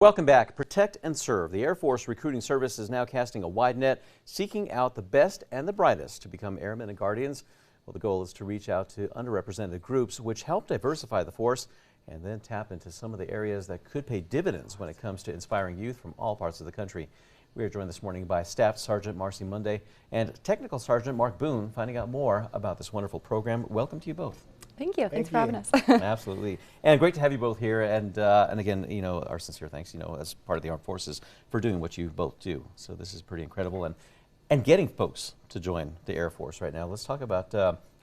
Welcome back. Protect and serve. The Air Force Recruiting Service is now casting a wide net, seeking out the best and the brightest to become airmen and guardians. Well, the goal is to reach out to underrepresented groups, which help diversify the force and then tap into some of the areas that could pay dividends when it comes to inspiring youth from all parts of the country. We are joined this morning by Staff Sergeant Marcy Monday and Technical Sergeant Mark Boone, finding out more about this wonderful program. Welcome to you both. Thank you. Thanks for having us. Absolutely. And great to have you both here. And again, you know, our sincere thanks, you know, as part of the Armed Forces for doing what you both do. So this is pretty incredible. And getting folks to join the Air Force right now. Let's talk about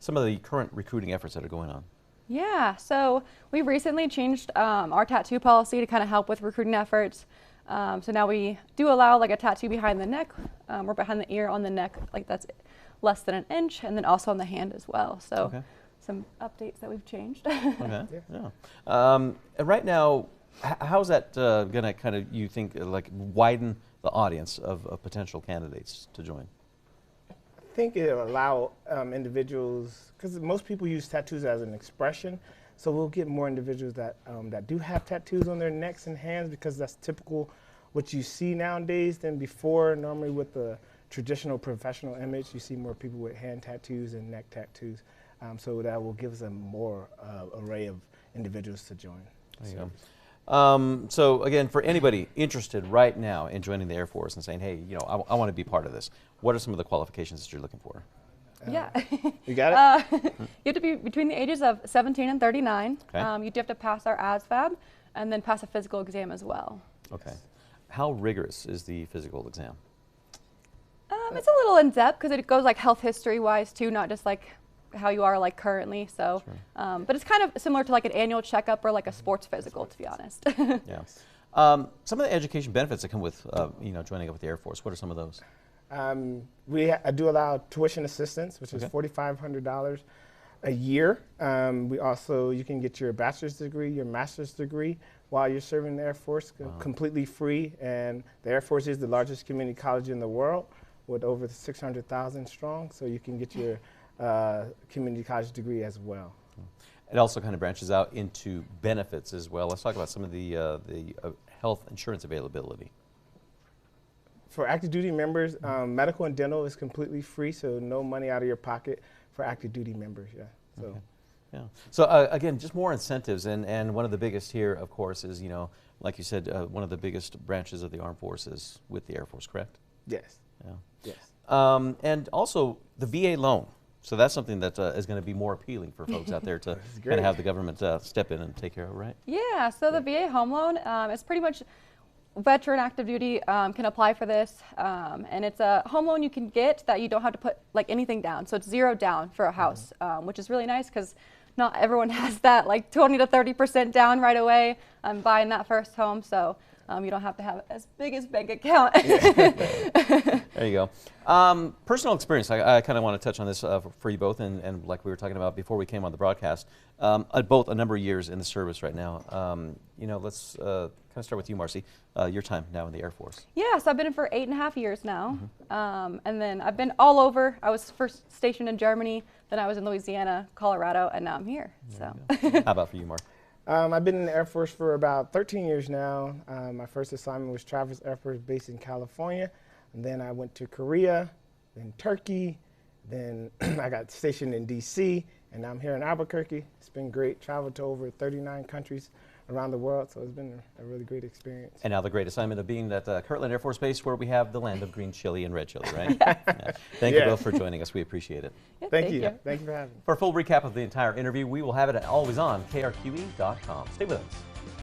some of the current recruiting efforts that are going on. Yeah, so we recently changed our tattoo policy to kind of help with recruiting efforts. So now we do allow like a tattoo behind the neck or behind the ear on the neck, like that's less than an inch, and then also on the hand as well. So. Okay. Some updates that we've changed. Okay. Yeah. And right now, how's that going to kind of, you think, like widen the audience of potential candidates to join? I think it'll allow individuals, because most people use tattoos as an expression, so we'll get more individuals that that do have tattoos on their necks and hands, because that's typical what you see nowadays than before. Normally with the traditional professional image, you see more people with hand tattoos and neck tattoos. So that will give us a more array of individuals to join. There you go. So again, for anybody interested right now in joining the Air Force and saying, hey, you know, I want to be part of this, what are some of the qualifications that you're looking for? Yeah. You got it? You have to be between the ages of 17 and 39. Okay. You do have to pass our ASVAB and then pass a physical exam as well. Okay. How rigorous is the physical exam? It's a little in-depth because it goes like health history-wise too, not just like how you are like currently, so sure. But it's kind of similar to like an annual checkup or like a sports physical, to be honest. Yeah. Some of the education benefits that come with you know, joining up with the Air Force, what are some of those? I do allow tuition assistance, which is $4,500 a year. We also, you can get your bachelor's degree, your master's degree while you're serving in the Air Force, completely free. And the Air Force is the largest community college in the world with over 600,000 strong, so you can get your community college degree as well. It also kind of branches out into benefits as well. Let's talk about some of the health insurance availability. For active duty members, medical and dental is completely free, so no money out of your pocket for active duty members. Yeah. So. Okay. Yeah. So again, just more incentives, and one of the biggest here, of course, is, you know, like you said, one of the biggest branches of the Armed Forces with the Air Force, correct? Yes. Yeah. Yes. And also the VA loan. So that's something that is going to be more appealing for folks out there to kind of have the government step in and take care of, right? Yeah, so the VA home loan is pretty much veteran active duty can apply for this, and it's a home loan you can get that you don't have to put like anything down. So it's zero down for a house, which is really nice because not everyone has that like 20 to 30% down right away buying that first home. So you don't have to have as big as bank account. There you go. Personal experience, I kind of want to touch on this for you both, and like we were talking about before we came on the broadcast, both a number of years in the service right now. You know, let's kind of start with you, Marcy, your time now in the Air Force. Yeah, so I've been in for 8.5 years now, and then I've been all over. I was first stationed in Germany, then I was in Louisiana, Colorado, and now I'm here. So. How about for you, Mark? I've been in the Air Force for about 13 years now. My first assignment was Travis Air Force Base in California. And then I went to Korea, then Turkey, then I got stationed in DC, and now I'm here in Albuquerque. It's been great. Traveled to over 39 countries around the world, so it's been a really great experience. And now the great assignment of being at Kirtland Air Force Base, where we have the land of green chili and red chili, right? Yeah. Thank you both for joining us. We appreciate it. Yeah, thank you. Thank you for having me. For a full recap of the entire interview, we will have it at always on KRQE.com. Stay with us.